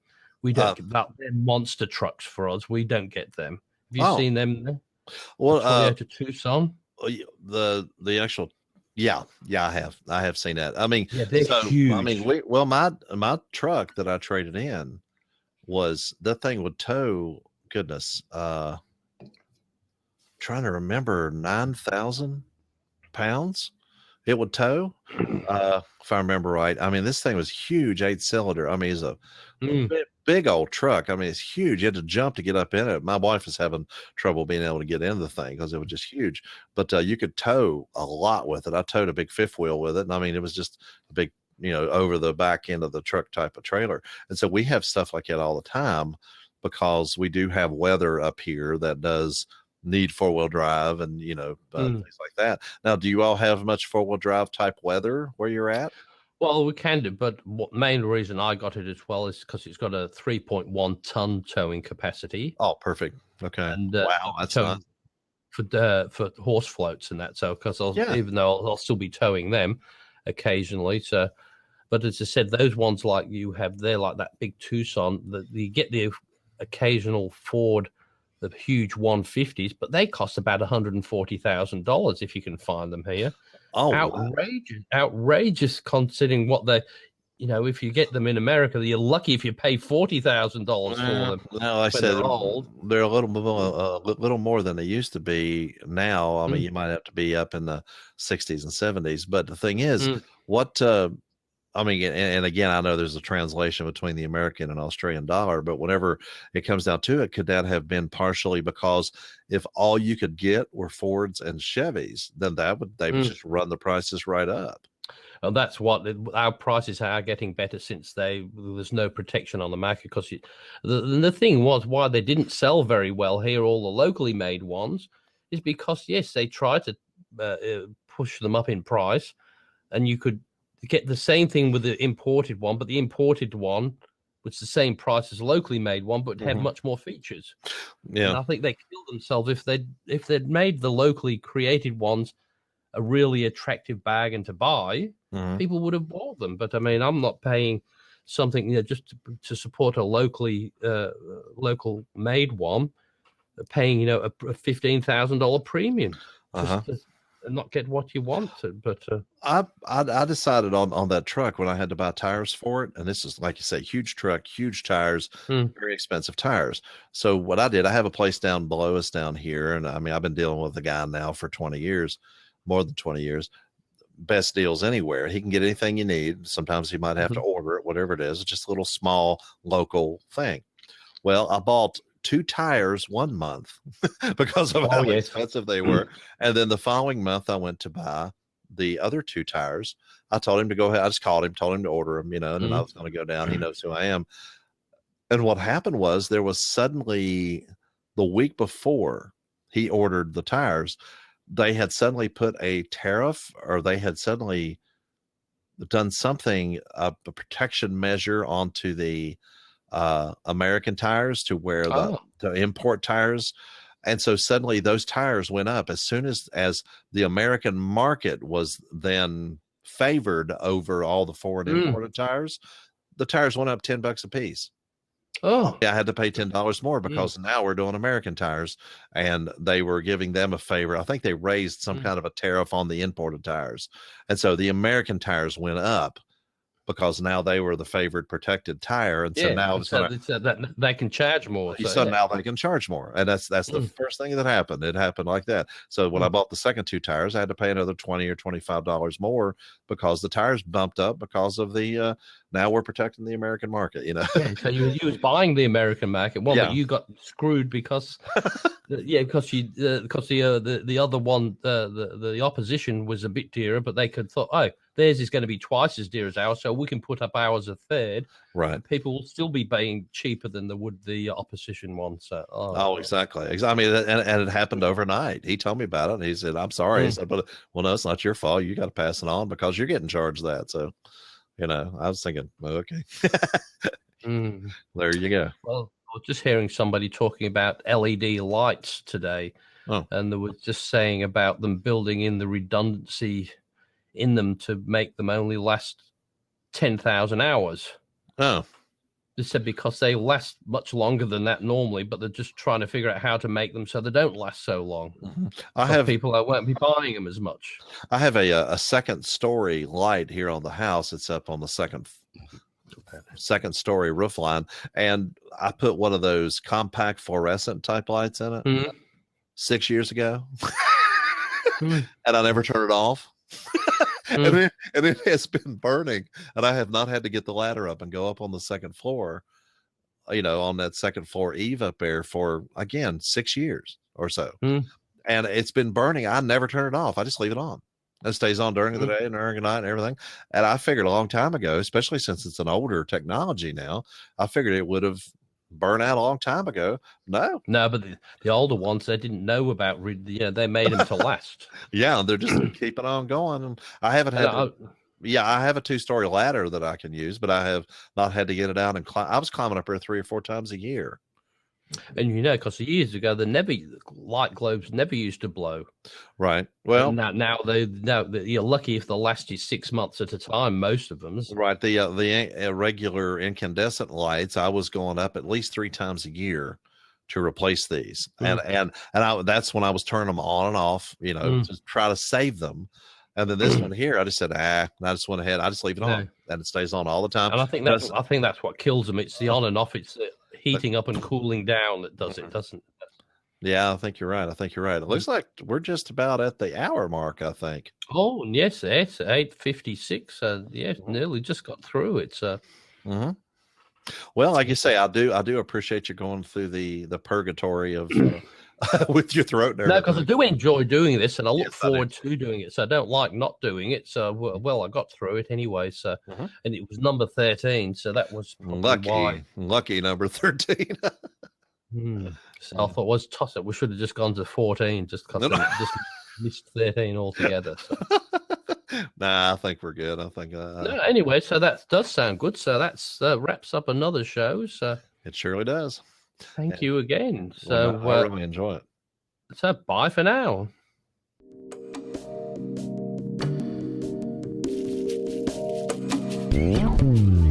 We don't get that. They're monster trucks for us. We don't get them. Have you seen them? Well, Toyota Tucson. The actual. Yeah, I have seen that. I mean, they're huge. I mean, my truck that I traded in that thing would tow. Goodness, trying to remember, 9,000 pounds it would tow, if I remember right. I mean, this thing was huge, 8-cylinder. I mean, it's a big old truck. I mean, it's huge. You had to jump to get up in it. My wife was having trouble being able to get in the thing because it was just huge. But you could tow a lot with it. I towed a big fifth wheel with it, and I mean, it was just a big, over the back end of the truck type of trailer. And so we have stuff like that all the time because we do have weather up here that does need 4-wheel drive and things like that. Now, do you all have much 4-wheel drive type weather where you're at? Well, we can do, but what main reason I got it as well is because it's got a 3.1 ton towing capacity. Oh, perfect. Okay. And wow, that's nice. For horse floats and that. So because even though I'll still be towing them occasionally, so. But as I said, those ones like you have there, like that big Tucson, you get the occasional Ford, the huge 150s, but they cost about $140,000 if you can find them here. Oh, outrageous considering what they, if you get them in America, you're lucky if you pay $40,000 for them. No, I said they're a little more than they used to be now. I mean, you might have to be up in the 60s and 70s. But the thing is, I mean, and again, I know there's a translation between the American and Australian dollar, but whenever it comes down to it, could that have been partially because if all you could get were Fords and Chevys, then they would just run the prices right up. And that's what our prices are getting better since there's no protection on the market. Because the thing was why they didn't sell very well here, all the locally made ones, is because yes, they tried to push them up in price, and you could get the same thing with the imported one, but the imported one was the same price as a locally made one, but had much more features. Yeah, and I think they killed themselves if they'd made the locally created ones a really attractive bargain to buy. People would have bought them. But I mean, I'm not paying something just to support a locally local made one, paying a $15,000 premium. And not get what you want to, but I decided on that truck when I had to buy tires for it, and this is like you say, huge truck, huge tires, very expensive tires. So what I did, I have a place down below us down here, and I mean I've been dealing with the guy now for 20 years, more than 20 years. Best deals anywhere. He can get anything you need. Sometimes you might have to order it, whatever it is. It's just a little small local thing. Well, I bought 2 tires 1 month because of how expensive they were. And then the following month I went to buy the other 2 tires. I told him to go ahead. I just called him, told him to order them, and then I was going to go down. He knows who I am. And what happened was there was suddenly the week before he ordered the tires, they had suddenly put a tariff, or they had suddenly done something, a protection measure onto the American tires to where the import tires. And so suddenly those tires went up as soon as the American market was then favored over all the foreign imported tires. The tires went up $10 a piece. Oh, yeah, I had to pay $10 more because now we're doing American tires, and they were giving them a favor. I think they raised some kind of a tariff on the imported tires. And so the American tires went up because now they were the favored protected tire. And so now that they can charge more. So now they can charge more. And that's the first thing that happened. It happened like that. So when I bought the second 2 tires, I had to pay another $20 or $25 more because the tires bumped up because of the now we're protecting the American market, So you was buying the American market one, but you got screwed because because the other one, the opposition was a bit dearer, but they could thought, oh, theirs is going to be twice as dear as ours, so we can put up ours a third. Right. People will still be paying cheaper than the opposition one. So exactly. I mean, and it happened overnight. He told me about it. And he said, "I'm sorry." He said, "But no, it's not your fault. You got to pass it on because you're getting charged that." So, I was thinking, well, okay, there you go. Well, I was just hearing somebody talking about LED lights today, and they were just saying about them building in the redundancy in them to make them only last 10,000 hours. Oh, they said because they last much longer than that normally, but they're just trying to figure out how to make them so they don't last so long. People that won't be buying them as much. I have a second story light here on the house. It's up on the second story roof line, and I put one of those compact fluorescent type lights in it. 6 years ago, Hmm. and I never turn it off. And it has been burning, and I have not had to get the ladder up and go up on the second floor, on that second floor eve up there for, again, 6 years or so. And it's been burning. I never turn it off. I just leave it on. It stays on during the day and during the night and everything. And I figured a long time ago, especially since it's an older technology now, I figured it would have burned out a long time ago. No, but the older ones, they didn't know about. They made them to last. Yeah, they're just keeping on going. And I haven't had. I have a 2-story ladder that I can use, but I have not had to get it out and climb. I was climbing up there 3 or 4 times a year. And because years ago, the light globes never used to blow. Right. Well, now you're lucky if they last you 6 months at a time. Most of them. Right. The regular incandescent lights, I was going up at least 3 times a year to replace these, and that's when I was turning them on and off, to try to save them. And then this one here, I just said, and I just went ahead. I just leave it on, and it stays on all the time. And I think that's what kills them. It's the on and off. It's the heating up and cooling down that does it, doesn't it? Yeah, I think you're right. It looks like we're just about at the hour mark, I think. Oh, yes, it's 8:56. Nearly just got through it. So. Well, like you say, I do appreciate you going through the purgatory of with your throat and everything. No, because I do enjoy doing this, and I look forward to doing it. So I don't like not doing it. So well, I got through it anyway. So and it was number 13. So that was lucky number 13. So I thought, was toss it. We should have just gone to 14, just because just missed 13 altogether. So. Nah, I think we're good. I think. Anyway, so that does sound good. So that's wraps up another show. So it surely does. Thank you again. So I really enjoy it. So bye for now. Yeah.